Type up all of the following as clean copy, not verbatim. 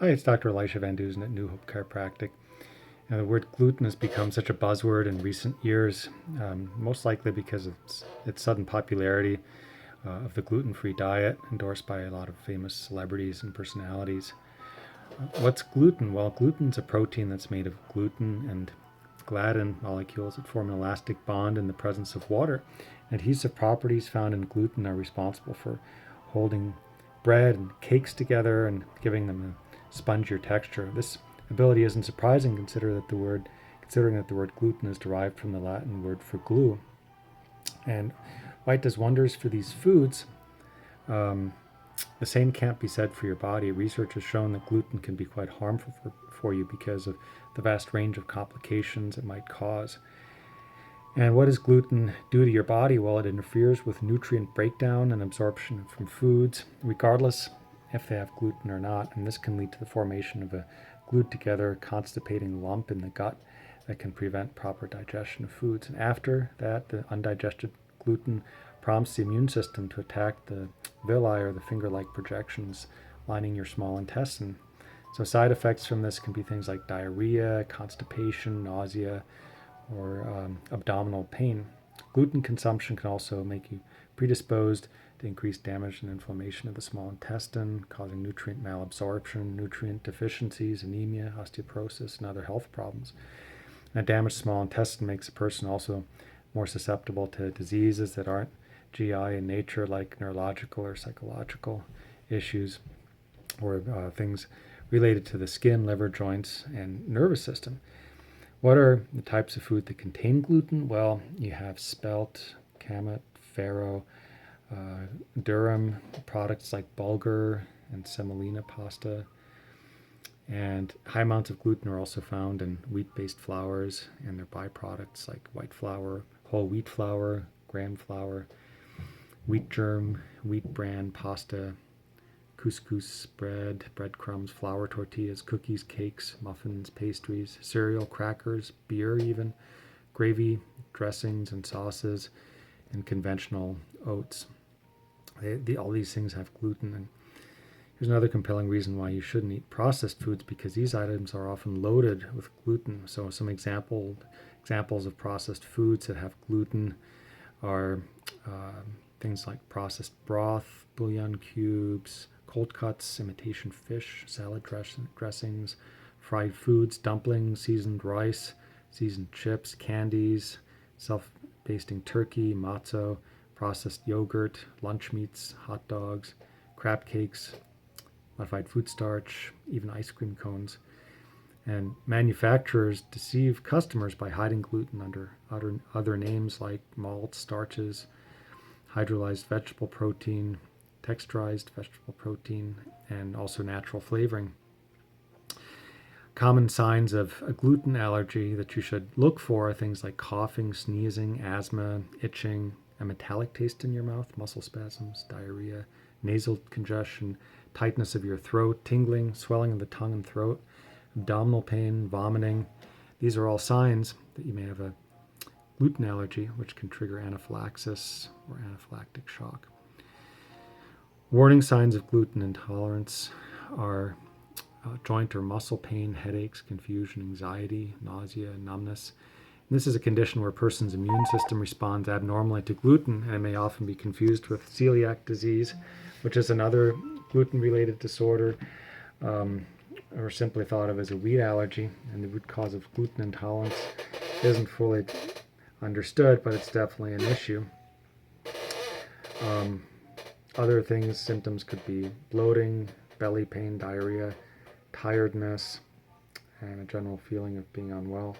Hi, it's Dr. Elisha Van Dusen at New Hope Chiropractic. Now, the word gluten has become such a buzzword in recent years, most likely because of its sudden popularity of the gluten-free diet, endorsed by a lot of famous celebrities and personalities. What's gluten? Well, gluten's a protein that's made of gluten and gliadin molecules that form an elastic bond in the presence of water. Adhesive properties found in gluten are responsible for holding bread and cakes together and giving them a spongier texture. This ability isn't surprising considering that the word gluten is derived from the Latin word for glue. And while it does wonders for these foods, the same can't be said for your body. Research has shown that gluten can be quite harmful for you because of the vast range of complications it might cause. And what does gluten do to your body? Well, it interferes with nutrient breakdown and absorption from foods, regardless if they have gluten or not. And this can lead to the formation of a glued together, constipating lump in the gut that can prevent proper digestion of foods. And after that, the undigested gluten prompts the immune system to attack the villi or the finger-like projections lining your small intestine. So side effects from this can be things like diarrhea, constipation, nausea, or abdominal pain. Gluten consumption can also make you predisposed to increased damage and inflammation of the small intestine, causing nutrient malabsorption, nutrient deficiencies, anemia, osteoporosis, and other health problems. And a damaged small intestine makes a person also more susceptible to diseases that aren't GI in nature, like neurological or psychological issues, or things related to the skin, liver, joints, and nervous system. What are the types of food that contain gluten? Well, you have spelt, kamut, farro, durum, products like bulgur and semolina pasta. And high amounts of gluten are also found in wheat-based flours and their byproducts like white flour, whole wheat flour, graham flour, wheat germ, wheat bran, pasta, couscous, bread, breadcrumbs, flour tortillas, cookies, cakes, muffins, pastries, cereal, crackers, beer even, gravy, dressings and sauces, and conventional oats. All these things have gluten. And here's another compelling reason why you shouldn't eat processed foods, because these items are often loaded with gluten. So some examples of processed foods that have gluten are things like processed broth, bouillon cubes, cold cuts, imitation fish, salad dressings, fried foods, dumplings, seasoned rice, seasoned chips, candies, self-basting turkey, matzo, processed yogurt, lunch meats, hot dogs, crab cakes, modified food starch, even ice cream cones. And manufacturers deceive customers by hiding gluten under other names like malts, starches, hydrolyzed vegetable protein, texturized vegetable protein, and also natural flavoring. Common signs of a gluten allergy that you should look for are things like coughing, sneezing, asthma, itching, a metallic taste in your mouth, muscle spasms, diarrhea, nasal congestion, tightness of your throat, tingling, swelling of the tongue and throat, abdominal pain, vomiting. These are all signs that you may have a gluten allergy, which can trigger anaphylaxis or anaphylactic shock. Warning signs of gluten intolerance are joint or muscle pain, headaches, confusion, anxiety, nausea, numbness. And this is a condition where a person's immune system responds abnormally to gluten, and it may often be confused with celiac disease, which is another gluten-related disorder, or simply thought of as a wheat allergy. And the root cause of gluten intolerance isn't fully understood, but it's definitely an issue. Other things, symptoms could be bloating, belly pain, diarrhea, tiredness, and a general feeling of being unwell.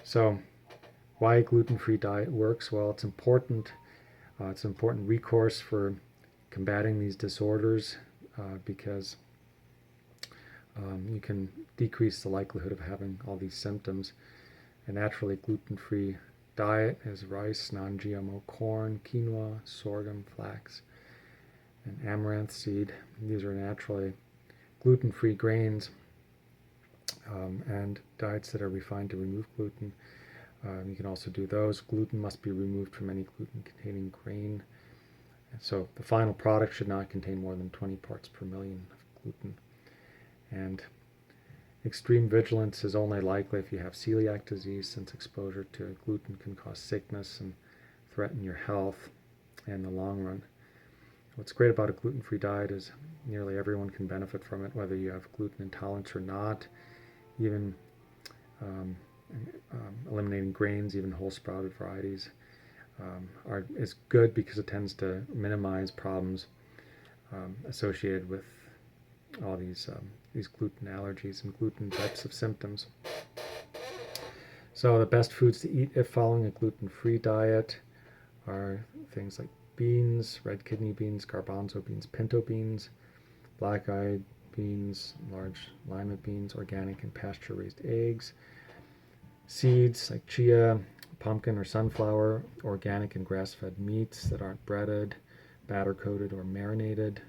So, why a gluten-free diet works? Well, it's important. It's an important recourse for combating these disorders because you can decrease the likelihood of having all these symptoms. A naturally gluten-free diet is rice, non-GMO corn, quinoa, sorghum, flax, and amaranth seed. These are naturally gluten-free grains, and diets that are refined to remove gluten. You can also do those. Gluten must be removed from any gluten-containing grain. And so the final product should not contain more than 20 parts per million of gluten. And extreme vigilance is only likely if you have celiac disease, since exposure to gluten can cause sickness and threaten your health in the long run. What's great about a gluten-free diet is nearly everyone can benefit from it, whether you have gluten intolerance or not. Even um, eliminating grains, even whole sprouted varieties, is good because it tends to minimize problems associated with all these gluten allergies and gluten types of symptoms. So the best foods to eat if following a gluten-free diet are things like beans, red kidney beans, garbanzo beans, pinto beans, black-eyed beans, large lima beans, organic and pasture-raised eggs, seeds like chia, pumpkin or sunflower, organic and grass-fed meats that aren't breaded, batter-coated or marinated,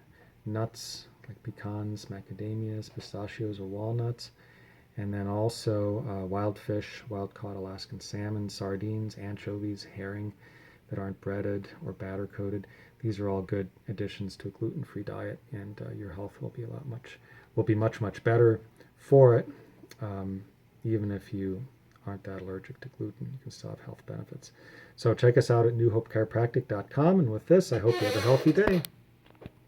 nuts like pecans, macadamias, pistachios, or walnuts, and then also wild fish, wild-caught Alaskan salmon, sardines, anchovies, herring that aren't breaded or batter-coated. These are all good additions to a gluten-free diet, and your health will be much better for it. Even if you aren't that allergic to gluten, you can still have health benefits. So check us out at newhopechiropractic.com, and with this, I hope you have a healthy day.